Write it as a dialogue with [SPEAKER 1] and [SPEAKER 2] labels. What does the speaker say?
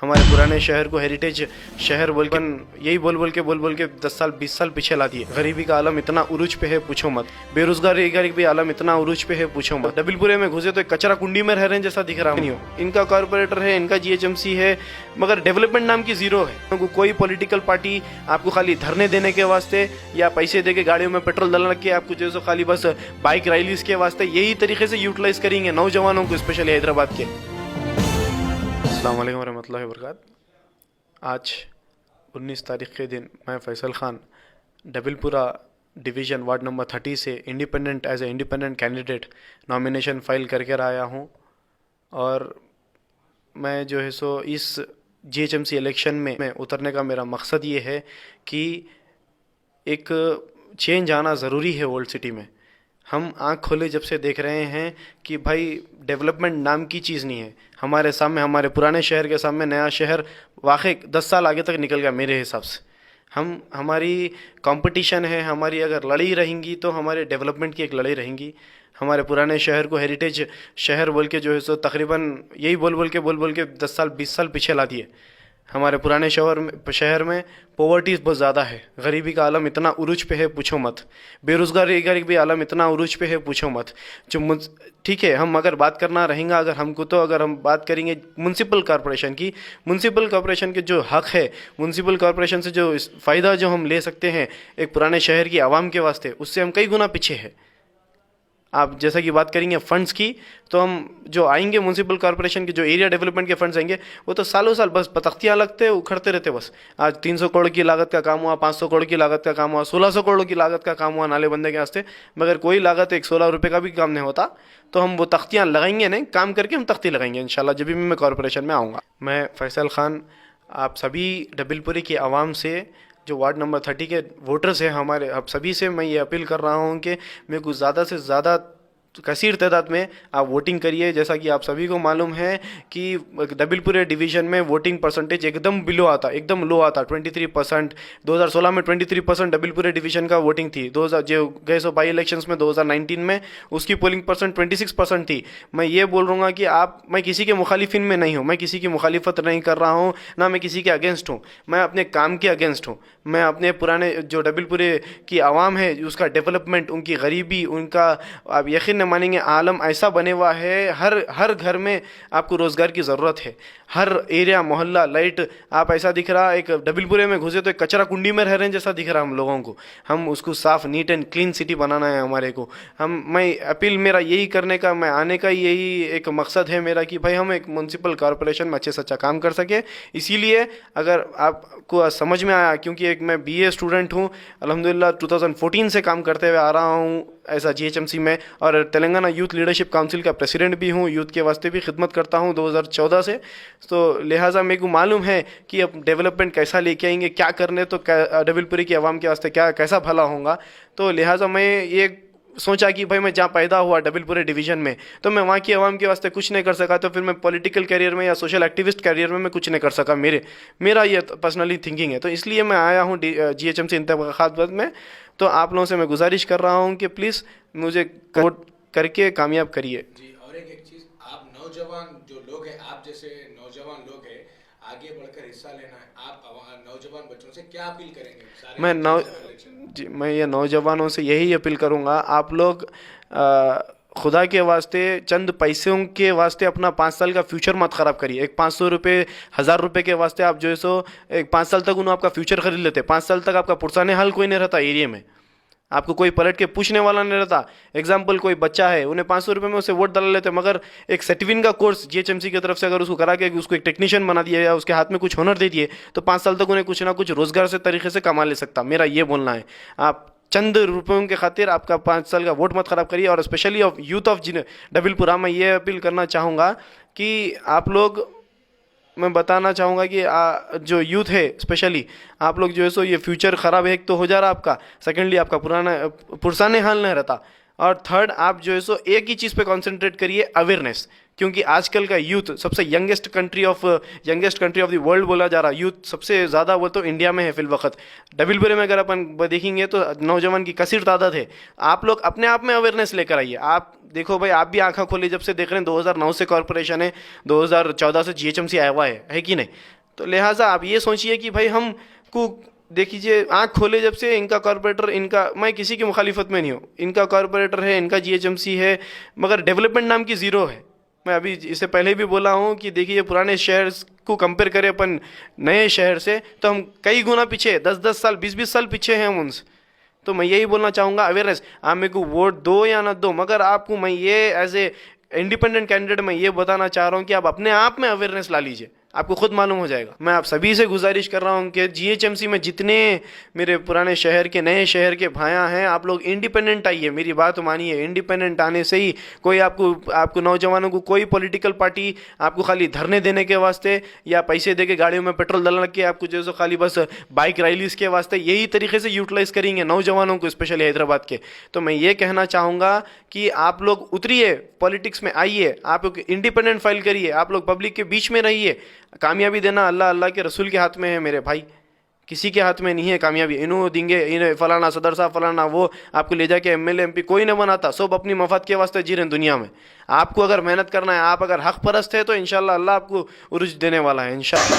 [SPEAKER 1] हमारे पुराने शहर को हेरिटेज शहर बोल के यही बोल के 10 साल 20 साल पीछे ला दिए। गरीबी का आलम इतना उरूज पे है पूछो मत, बेरोजगारी का भी आलम इतना उरूज पे है पूछो मत। डबिलपुरे में घुसे तो एक कचरा कुंडी में रह रहे हैं जैसा दिख रहा नहीं हो। इनका कॉर्पोरेटर है, इनका जीएचएमसी है, मगर डेवलपमेंट नाम की जीरो है। कोई पॉलिटिकल पार्टी आपको खाली धरने देने के वास्ते या पैसे देके गाड़ियों में पेट्रोल डलवा के आपको जो है खाली बस बाइक रैलीज के वास्ते यही तरीके से यूटिलाइज करेंगे नौजवानों को, स्पेशली हैदराबाद के। अस्सलाम वालेकुम रहमतुल्लाहि व बरकातहू। आज 19 तारीख के दिन मैं Faisal Khan Dabilpura division ward number 30 से independent as a independent candidate nomination file करके आया हूँ। और मैं जो है सो इस जीएचएमसी इलेक्शन में उतरने का मेरा मकसद ये है कि एक चेंज आना ज़रूरी है ओल्ड सिटी में। हम आँख खोले जब से देख रहे हैं कि भाई डेवलपमेंट नाम की चीज़ नहीं है। हमारे सामने, हमारे पुराने शहर के सामने नया शहर वाकई 10 साल आगे तक निकल गया मेरे हिसाब से। हमारी कंपटीशन है, हमारी अगर लड़ाई रहेंगी तो हमारे डेवलपमेंट की एक लड़ाई रहेंगी। हमारे पुराने शहर को हेरिटेज शहर बोल के जो है सो तकरीबन यही बोल के 10 साल 20 साल पीछे ला दिए। हमारे पुराने शहर में पॉवर्टी बहुत ज़्यादा है, गरीबी का आलम इतना उरूज पे है पूछो मत, बेरोजगारी का भी आलम इतना उरूज पे है पूछो मत। ठीक है, हम अगर बात करना रहेंगे अगर हमको, तो अगर हम बात करेंगे म्युनिसिपल कॉरपोरेशन के जो हक है, म्युनिसिपल कॉरपोरेशन से जो फ़ायदा जो हम ले सकते हैं एक पुराने शहर की आवाम के वास्ते, उससे हम कई गुना पीछे हैं। आप जैसा कि बात करेंगे फंड्स की, तो हम जो आएंगे म्युनिसिपल कॉर्पोरेशन के जो एरिया डेवलपमेंट के फंड्स आएंगे वो तो सालों साल बस तख्तियाँ लगते उखड़ते रहते। बस आज 300 करोड़ की लागत का काम हुआ, 500 करोड़ की लागत का काम हुआ, 1600 करोड़ की लागत का काम हुआ नाले बंदे के वास्ते, मगर कोई लागत 16 रुपये का भी काम नहीं होता। तो हम वो तख्तियाँ लगाएंगे नहीं, काम करके हम तख्ती लगाएंगे इंशाल्लाह जब भी मैं कॉर्पोरेशन में आऊँगा। मैं फैसल खान आप सभी डबिलपुरी की आवाम से, जो वार्ड नंबर 30 के वोटर्स हैं हमारे, आप सभी से मैं ये अपील कर रहा हूँ कि मेरे को ज़्यादा से ज़्यादा कसीर तादाद में आप वोटिंग करिए। जैसा कि आप सभी को मालूम है कि डबिलपुरे डिवीज़न में वोटिंग परसेंटेज एकदम बिलो आता, एकदम लो आता, 23%। 2016 में 23% डबिलपुरे डिवीज़न का वोटिंग थी। 2000 जो गए सो बाई इलेक्शंस में 2019 में उसकी पोलिंग परसेंट 26% थी। मैं ये बोल रहा कि मैं किसी के मुखालिफिन में नहीं हूँ, मैं किसी की मुखालिफत नहीं कर रहा हूँ, ना मैं किसी के अगेंस्ट हूँ, मैं अपने काम के अगेंस्ट हूँ। मैं अपने पुराने जो डबिलपुरे की आवाम है उसका डेवलपमेंट, उनकी गरीबी, उनका, आप यकीन न मानेंगे आलम ऐसा बने हुआ है, हर घर में आपको रोज़गार की ज़रूरत है, हर एरिया मोहल्ला लाइट आप ऐसा दिख रहा। एक डबिलपुरे में घुसे तो एक कचरा कुंडी में रह रहे हैं जैसा दिख रहा हम लोगों को। हम उसको साफ़ नीट एंड क्लीन सिटी बनाना है हमारे को। मैं अपील मेरा यही करने का, मैं आने का यही एक मकसद है मेरा कि भाई हम एक म्युनिसिपल कॉर्पोरेशन में अच्छे से अच्छा काम कर सके। इसीलिए अगर आपको समझ में आया, क्योंकि एक मैं बीए स्टूडेंट हूँ, अल्हम्दुलिल्लाह 2014 से काम करते हुए आ रहा हूँ ऐसा जीएचएमसी में, और तेलंगाना यूथ लीडरशिप काउंसिल का प्रेसिडेंट भी हूँ, यूथ के वास्ते भी खिदमत करता हूँ 2014 से। तो लिहाजा मेरे को मालूम है कि अब डेवलपमेंट कैसा लेके आएंगे, क्या करने, तो डबिलपुरी की आवाम के वास्ते क्या कैसा भला होगा। तो लिहाजा मैं ये सोचा कि भाई मैं जहाँ पैदा हुआ डबिलपुरे डिवीज़न में, तो मैं वहाँ की आवाम के वास्ते कुछ नहीं कर सका, तो फिर मैं पॉलिटिकल करियर में या सोशल एक्टिविस्ट करियर में मैं कुछ नहीं कर सका। मेरा ये पर्सनली थिंकिंग है। तो इसलिए मैं आया हूँ जीएचएमसी इंतखाबात में। तो आप लोगों से मैं गुजारिश कर रहा हूँ कि प्लीज़ मुझे वोट करके कामयाब करिए
[SPEAKER 2] जी। और एक चीज़, आप नौजवान जो लोग हैं, आप जैसे नौजवान लोग हैं, आगे बढ़कर हिस्सा लेना है, आप नौजवान बच्चों से क्या अपील करेंगे?
[SPEAKER 1] मैं ये नौजवानों से यही अपील करूँगा, आप लोग खुदा के वास्ते चंद पैसों के वास्ते अपना 5 साल का फ्यूचर मत ख़राब करिए। एक 500 रुपये 1000 रुपये के वास्ते आप जो है सो एक 5 साल तक उन्होंने आपका फ्यूचर खरीद लेते। 5 साल तक आपका पुरसाने हाल कोई नहीं रहता एरिया में, आपको कोई पलट के पूछने वाला नहीं रहता। एग्जाम्पल, कोई बच्चा है, उन्हें 500 रुपये में उसे वोट डाल लेते, मगर एक सर्टिफिन का कोर्स जीएचएमसी की तरफ से अगर उसको करा के उसको एक टेक्नीशियन बना दिया या उसके हाथ में कुछ हुनर दे दिए, तो 5 साल तक उन्हें कुछ ना कुछ रोज़गार से तरीके से कमा ले सकता। मेरा ये बोलना है, आप चंद रुपयों के खातिर आपका 5 साल का वोट मत ख़राब करिए। और स्पेशली ऑफ यूथ ऑफ डबिलपुरा मैं ये अपील करना चाहूँगा कि आप लोग, मैं बताना चाहूँगा कि जो यूथ है स्पेशली आप लोग जो है सो ये फ्यूचर ख़राब है, एक तो हो जा रहा आपका, सेकेंडली आपका पुराना पुरसाने हाल नहीं रहता, और थर्ड, आप जो है सो एक ही चीज़ पे कंसंट्रेट करिए, अवेयरनेस। क्योंकि आजकल का यूथ सबसे youngest country of the world बोला जा रहा, यूथ सबसे ज़्यादा वो तो इंडिया में है फिल वक्त। डबिलपुरे में अगर अपन देखेंगे तो नौजवान की कसीर तादाद है। आप लोग अपने आप में अवेयरनेस लेकर आइए। आप देखो भाई, आप भी आंखा खोली जब से देख रहे हैं, 2009 से कॉरपोरेशन है, 2014 से जीएचएमसी आया हुआ है कि नहीं? तो लिहाजा आप ये सोचिए कि भाई हम को देखिए, आंख खोले जब से इनका कॉरपोरेटर, इनका, मैं किसी की मुखालिफत में नहीं हूँ, इनका कॉरपोरेटर है, इनका जीएचएमसी है, मगर डेवलपमेंट नाम की ज़ीरो है। मैं अभी इससे पहले भी बोला हूँ कि देखिए, पुराने शहर को कंपेयर करें अपन नए शहर से तो हम कई गुना पीछे, 10-10 साल, 20-20 साल पीछे हैं हम उनसे। तो मैं यही बोलना चाहूँगा, अवेयरनेस। आप मेरे को वोट दो या ना दो, मगर आपको मैं ये एज ए इंडिपेंडेंट कैंडिडेट मैं ये बताना चाह रहा हूँ कि आप अपने आप में अवेयरनेस ला लीजिए, आपको खुद मालूम हो जाएगा। मैं आप सभी से गुजारिश कर रहा हूँ कि जीएचएमसी में जितने मेरे पुराने शहर के, नए शहर के भाया हैं, आप लोग इंडिपेंडेंट आइए, मेरी बात मानिए। इंडिपेंडेंट आने से ही कोई आपको नौजवानों को कोई पॉलिटिकल पार्टी आपको खाली धरने देने के वास्ते या पैसे दे के गाड़ियों में पेट्रोल डलवा के आपको जो सो खाली बस बाइक रैलीज के वास्ते यही तरीके से यूटिलाइज करेंगे नौजवानों को, स्पेशली हैदराबाद के। तो मैं ये कहना चाहूँगा कि आप लोग उतरिए, पॉलिटिक्स में आइए, आप लोग इंडिपेंडेंट फाइल करिए, आप लोग पब्लिक के बीच में रहिए। कामयाबी देना अल्लाह के रसूल के हाथ में है मेरे भाई, किसी के हाथ में नहीं है कामयाबी। इन्हों देंगे, इन्हें फलाना सदर साहब, फलाना वो आपको ले जाके एमएलए एमपी कोई नहीं बनाता, सब अपनी मफाद के वास्ते जी रहे हैं दुनिया में। आपको अगर मेहनत करना है, आप अगर हक परस्त है, तो इंशाल्लाह अल्लाह आपको उरुज देने वाला है इंशाल्लाह।